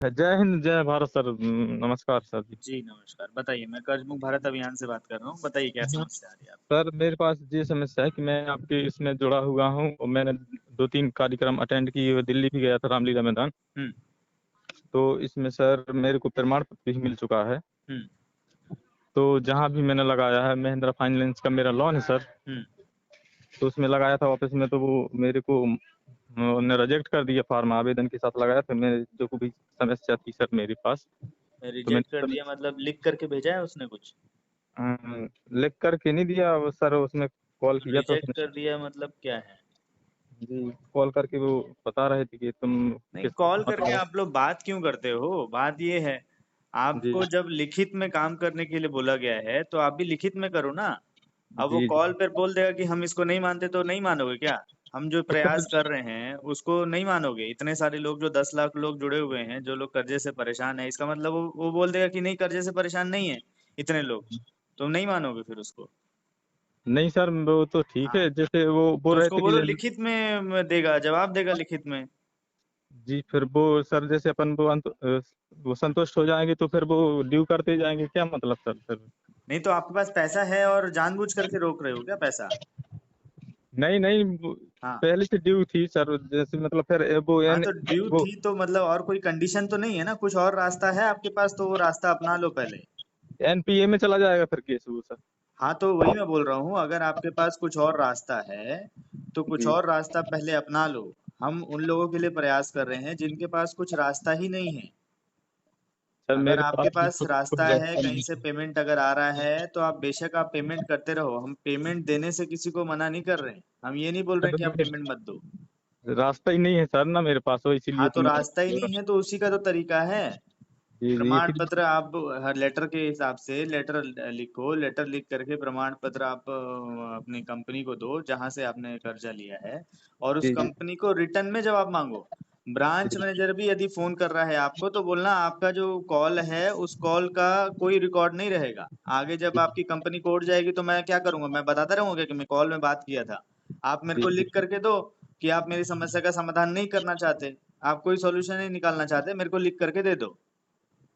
जय हिंद जय भारत सर। नमस्कार सर जी। जी नमस्कार। बताइए, मैं कर्जमुक्त भारत अभियान से बात कर रहा हूँ। बताइए क्या हाँ, समस्या आ रही है सर मेरे पास ये समस्या है कि मैं आपके इसमें जुड़ा हुआ हूँ और मैंने 2-3 कार्यक्रम अटेंड किए हुए, दिल्ली भी गया था रामलीला मैदान। हम्म। तो इसमें सर मेरे को प्रमाण पत्र भी मिल चुका है। हम्म। तो जहाँ भी मैंने लगाया है, महिंद्रा फाइनेंस का मेरा लोन है सर। हम्म। तो उसमें लगाया था ऑफिस में, तो वो मेरे को ने रिजेक्ट कर दिया फॉर्म, आवेदन के साथ लगाया था। मेरे जो भी समस्या थी सर मेरे पास, तो रिजेक्ट कर मैंने दिया मतलब लिख करके भेजा है उसने कुछ? लिख करके नहीं दिया वो सर, उसने कॉल किया था रिजेक्ट उसने। कर दिया मतलब क्या है? जी, कॉल करके वो बता रहे थे कि तुम नहीं, किस कॉल मत करके लगाओ। आप लोग बात क्यों करते हो? बात ये है, जी आपको जब लिखित में काम करने के लिए बोला गया है तो आप भी लिखित में करो ना। अब वो जी कॉल जी। पर बोल देगा कि हम इसको नहीं मानते तो नहीं मानोगे क्या? हम जो तो सर प्रयास कर रहे हैं उसको नहीं मानोगे? इतने सारे लोग, जो 10 लाख लोग जुड़े हुए हैं, जो लोग कर्जे से परेशान है, इसका मतलब वो बोल देगा कि नहीं, कर्जे से परेशान नहीं है इतने लोग, तुम नहीं मानोगे फिर उसको? नहीं सर, वो तो ठीक हाँ, है, जैसे वो बोल तो रहे उसको थे कि बोलो लिखित में देगा, जवाब देगा लिखित में। जी, फिर वो सर जैसे अपन वो संतुष्ट हो जाएंगे तो फिर वो ड्यू करते जाएंगे, क्या मतलब सर फिर? नहीं तो आपके पास पैसा है और जानबूझ करके रोक रहे हो क्या पैसा? नहीं नहीं, हाँ। पहले से ड्यू थी सर, जैसे मतलब फिर वो हाँ एन तो ड्यू वो थी तो मतलब और कोई कंडीशन तो नहीं है ना? कुछ और रास्ता है आपके पास तो वो रास्ता अपना लो पहले। एनपीए में चला जाएगा फिर केस वो सर। हाँ तो वही मैं बोल रहा हूँ, अगर आपके पास कुछ और रास्ता है तो कुछ जी और रास्ता पहले अपना लो। हम उन लोगों के लिए प्रयास कर रहे हैं जिनके पास कुछ रास्ता ही नहीं है। सर, अगर मेरे आपके पास भी पास कुछ रास्ता है, रास्ता कहीं नहीं से पेमेंट अगर आ रहा है तो आप बेशक आप पेमेंट करते रहो। हम पेमेंट देने से किसी को मना नहीं कर रहे हैं। हम ये नहीं बोल रहे हैं कि आप है। पेमेंट मत दो। रास्ता ही नहीं है सर ना मेरे पास, वो हाँ इसीलिए तो तो मैं रास्ता ही नहीं है तो उसी का तो तरीका है। जी जी प्रमाण इसीलिए। पत्र आप हर लेटर के हिसाब से लेटर लिखो, लेटर लिख करके प्रमाण पत्र आप अपनी कंपनी को दो जहां से आपने कर्जा लिया है, और उस जी जी कंपनी को रिटर्न में जवाब मांगो। ब्रांच जी मैनेजर भी यदि फोन कर रहा है आपको तो बोलना आपका जो कॉल है उस कॉल का कोई रिकॉर्ड नहीं रहेगा। आगे जब जी आपकी कंपनी कोर्ट जाएगी तो मैं क्या करूंगा? मैं बताता रहूंगा कि मैं कॉल में बात किया था। आप मेरे जी को जी। लिख करके दो कि आप मेरी समस्या का समाधान नहीं करना चाहते, आप कोई सॉल्यूशन नहीं निकालना चाहते, मेरे को लिख करके दे दो।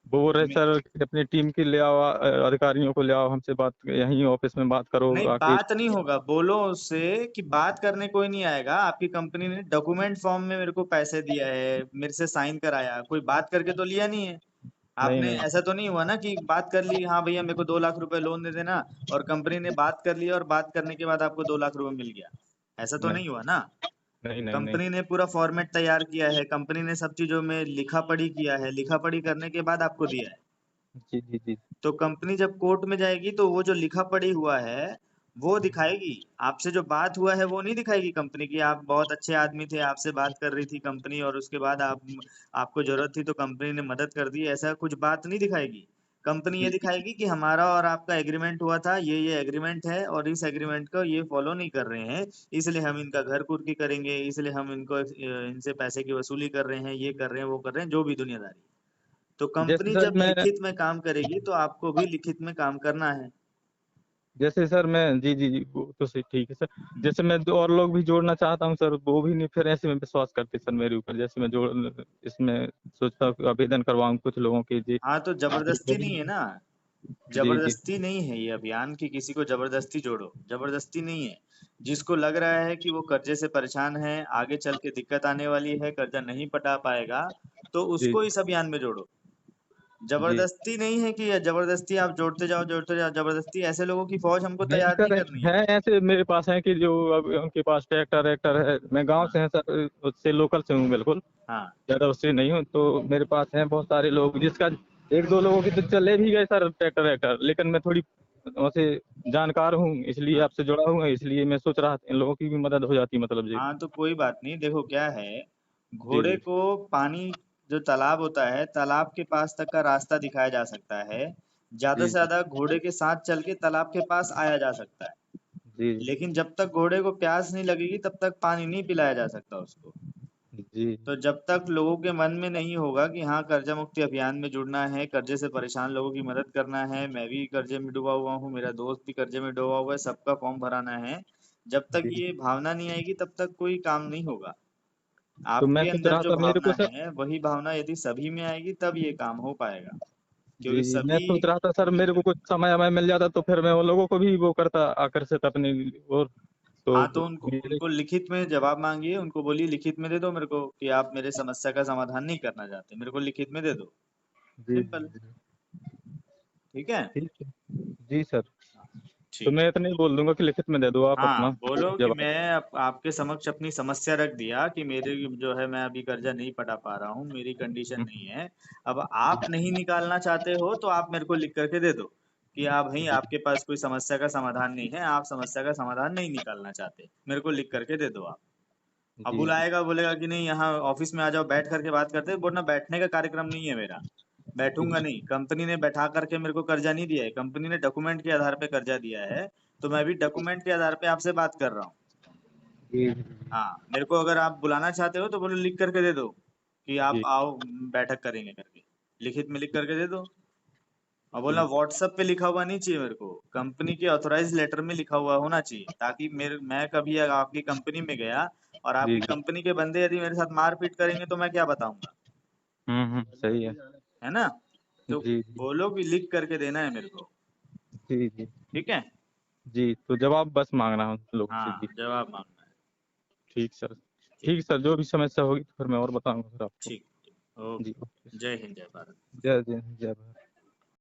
वो बोल रहे सर कि अपनी टीम के ले आओ, अधिकारियों को ले आओ, हमसे बात यहीं ऑफिस में बात करो नहीं, आके। बात नहीं होगा। बोलो उससे कि बात करने कोई नहीं आएगा। आपकी कंपनी ने डॉक्यूमेंट फॉर्म में मेरे को पैसे दिया है, मेरे से साइन कराया, कोई बात करके तो लिया नहीं है। नहीं आपने नहीं। ऐसा तो नहीं हुआ ना कि बात कर ली, हाँ भैया मेरे को 2 लाख रुपए लोन दे देना, और कंपनी ने बात कर लिया और बात करने के बाद आपको 2 लाख रुपए मिल गया। ऐसा तो नहीं नहीं हुआ ना। नहीं नहीं नहीं। कंपनी ने पूरा फॉर्मेट तैयार किया है, कंपनी ने सब चीजों में लिखा पढ़ी किया है, लिखा पढ़ी करने के बाद आपको दिया है। जी जी जी तो कंपनी जब कोर्ट में जाएगी तो वो जो लिखा पढ़ी हुआ है वो दिखाएगी। आपसे जो बात हुआ है वो नहीं दिखाएगी कंपनी की। आप बहुत अच्छे आदमी थे, आपसे बात कर रही थी कंपनी, और उसके बाद आपको जरूरत थी तो कंपनी ने मदद कर दी, ऐसा कुछ बात नहीं दिखाएगी। कंपनी ये जी जी। दिखाएगी कि हमारा और आपका एग्रीमेंट हुआ था, ये एग्रीमेंट है, और इस एग्रीमेंट को ये फॉलो नहीं कर रहे हैं, इसलिए हम इनका घर कुर्की करेंगे, इसलिए हम इनको इनसे पैसे की वसूली कर रहे हैं, ये कर रहे हैं, वो कर रहे हैं, जो भी दुनियादारी। तो जैसे कंपनी सर जब मैं लिखित में काम करेगी तो आपको भी लिखित में काम करना है। जैसे सर मैं जी जी जी, वो तो सही ठीक है सर। जैसे मैं दो और लोग भी जोड़ना चाहता हूँ सर, वो भी नहीं फिर ऐसे में विश्वास करते सर मेरे ऊपर। जैसे मैं जोड़ इसमें सोचता हूँ कि आवेदन करवाऊँ कुछ लोगों के जी। हाँ तो फिर वो जबरदस्ती नहीं भी है ना। जी जी जबरदस्ती नहीं है ये अभियान कि किसी को जबरदस्ती जोड़ो, जबरदस्ती नहीं है। जिसको लग रहा है कि वो कर्जे से परेशान है, आगे चल के दिक्कत आने वाली है, कर्जा नहीं पटा पाएगा, तो जी उसको इस अभियान में जोड़ो। जी। जबरदस्ती नहीं है कि जबरदस्ती आप जोड़ते जाओ, जबरदस्ती ऐसे लोगों की फौज हमको नहीं तैयार नहीं सर, करनी है है। ऐसे मेरे पास हैं कि जो अब उनके पास ट्रैक्टर वैक्टर है। मैं गांव हाँ। से हैं सर, उससे लोकल से हूँ बिल्कुल, हाँ। ज़्यादा उससे नहीं हूँ। तो मेरे पास हैं बहुत सारे लोग, जिसका एक दो लोगों की तो चले भी गए सर ट्रैक्टर वैक्टर, लेकिन मैं थोड़ी उनसे जानकार हूँ, इसलिए हाँ। आपसे जुड़ा हूँ। इसलिए मैं सोच रहा था इन लोगों की भी मदद हो जाती, मतलब जी। हाँ तो कोई बात नहीं। देखो क्या है, जी घोड़े जी को पानी, जो तालाब होता है, तालाब के पास तक का रास्ता दिखाया जा सकता है। ज्यादा जी से जी ज्यादा घोड़े के साथ चल के तालाब के पास आया जा सकता है। जी लेकिन जब तक घोड़े को प्यास नहीं लगेगी तब तक पानी नहीं पिलाया जा सकता उसको। जी तो जब तक लोगों के मन में नहीं होगा कि हाँ, कर्जा मुक्ति अभियान में जुड़ना है, कर्जे से परेशान लोगों की मदद करना है, मैं भी कर्जे में डूबा हुआ हूँ, मेरा दोस्त भी कर्जे में डूबा हुआ है, सबका फॉर्म भराना है, जब तक जी ये भावना नहीं आएगी तब तक कोई काम नहीं होगा। तो मैं आपके सोच अंदर रहा जो था मेरे भावना को सर, है वही भावना यदि सभी में आएगी तब ये काम हो पाएगा, जी क्योंकि जी, मैं सभी सोच रहा था सर मेरे को कुछ समय हमें मिल जाता तो फिर मैं उन लोगों को भी वो करता आकर्षित अपनी और, हाँ, तो तो उनको मेरे, उनको लिखित में जवाब मांगिए, उनको बोलिए लिखित में दे दो मेरे को कि आप मेरे समस्या का समाधान नहीं करना चाहते, मेरे को लिखित में दे दो। जी सिंपल। जी जी, ठीक है। ठीक है, जी सर। हाँ, तो ठीक मैं है। इतना ही बोल दूंगा कि लिखित में दे दो आप हाँ, अपना बोलो कि जवाब। मैं आपके समक्ष अपनी समस्या रख दिया कि मेरे जो है मैं अभी कर्जा नहीं पटा पा रहा हूँ, मेरी कंडीशन नहीं है। अब आप नहीं निकालना चाहते हो तो आप मेरे को लिख करके दे दो कि आप भाई जी आपके पास कोई समस्या का समाधान नहीं है, आप समस्या का समाधान नहीं निकालना चाहते, मेरे को लिख करके दे दो आप। अब जी जी बुलाएगा बोलेगा कि नहीं यहाँ ऑफिस में आ जाओ बैठ करके बात करते हैं, बोलना बैठने का कार्यक्रम नहीं है मेरा, बैठूंगा जी नहीं। कंपनी ने बैठा करके मेरे को कर्जा नहीं दिया है, कंपनी ने डॉक्यूमेंट के आधार पे कर्जा दिया है, तो मैं भी डॉक्यूमेंट के आधार पे आपसे बात कर रहा हूँ। जी हाँ, मेरे को अगर आप बुलाना चाहते हो तो बोलो लिख करके दे दो कि आप जी आओ, बैठक करेंगे करके, लिखित में लिख करके दे दो। और बोलना जी व्हाट्सएप पे लिखा हुआ नहीं चाहिए, मेरे को कंपनी के ऑथराइज लेटर में लिखा हुआ होना चाहिए, ताकि मेरे मैं कभी अगर आपकी कंपनी में गया और जी आपकी जी, कंपनी के बंदे यदि मेरे साथ मारपीट करेंगे तो मैं क्या बताऊंगा। सही है, है ना। तो जी जी बोलो कि लिख करके देना है मेरे को। जी जी ठीक है। जी, तो जवाब बस मांगना है उन लोगों से हाँ, जी। जवाब मांगना है। ठीक सर, ठीक। ठीक सर, जो भी समस्या होगी तो फिर मैं और बताऊंगा सर आपको। ठीक। जी ओके। ओके, जय हिंद, जय भारत। जय जय जय भारत।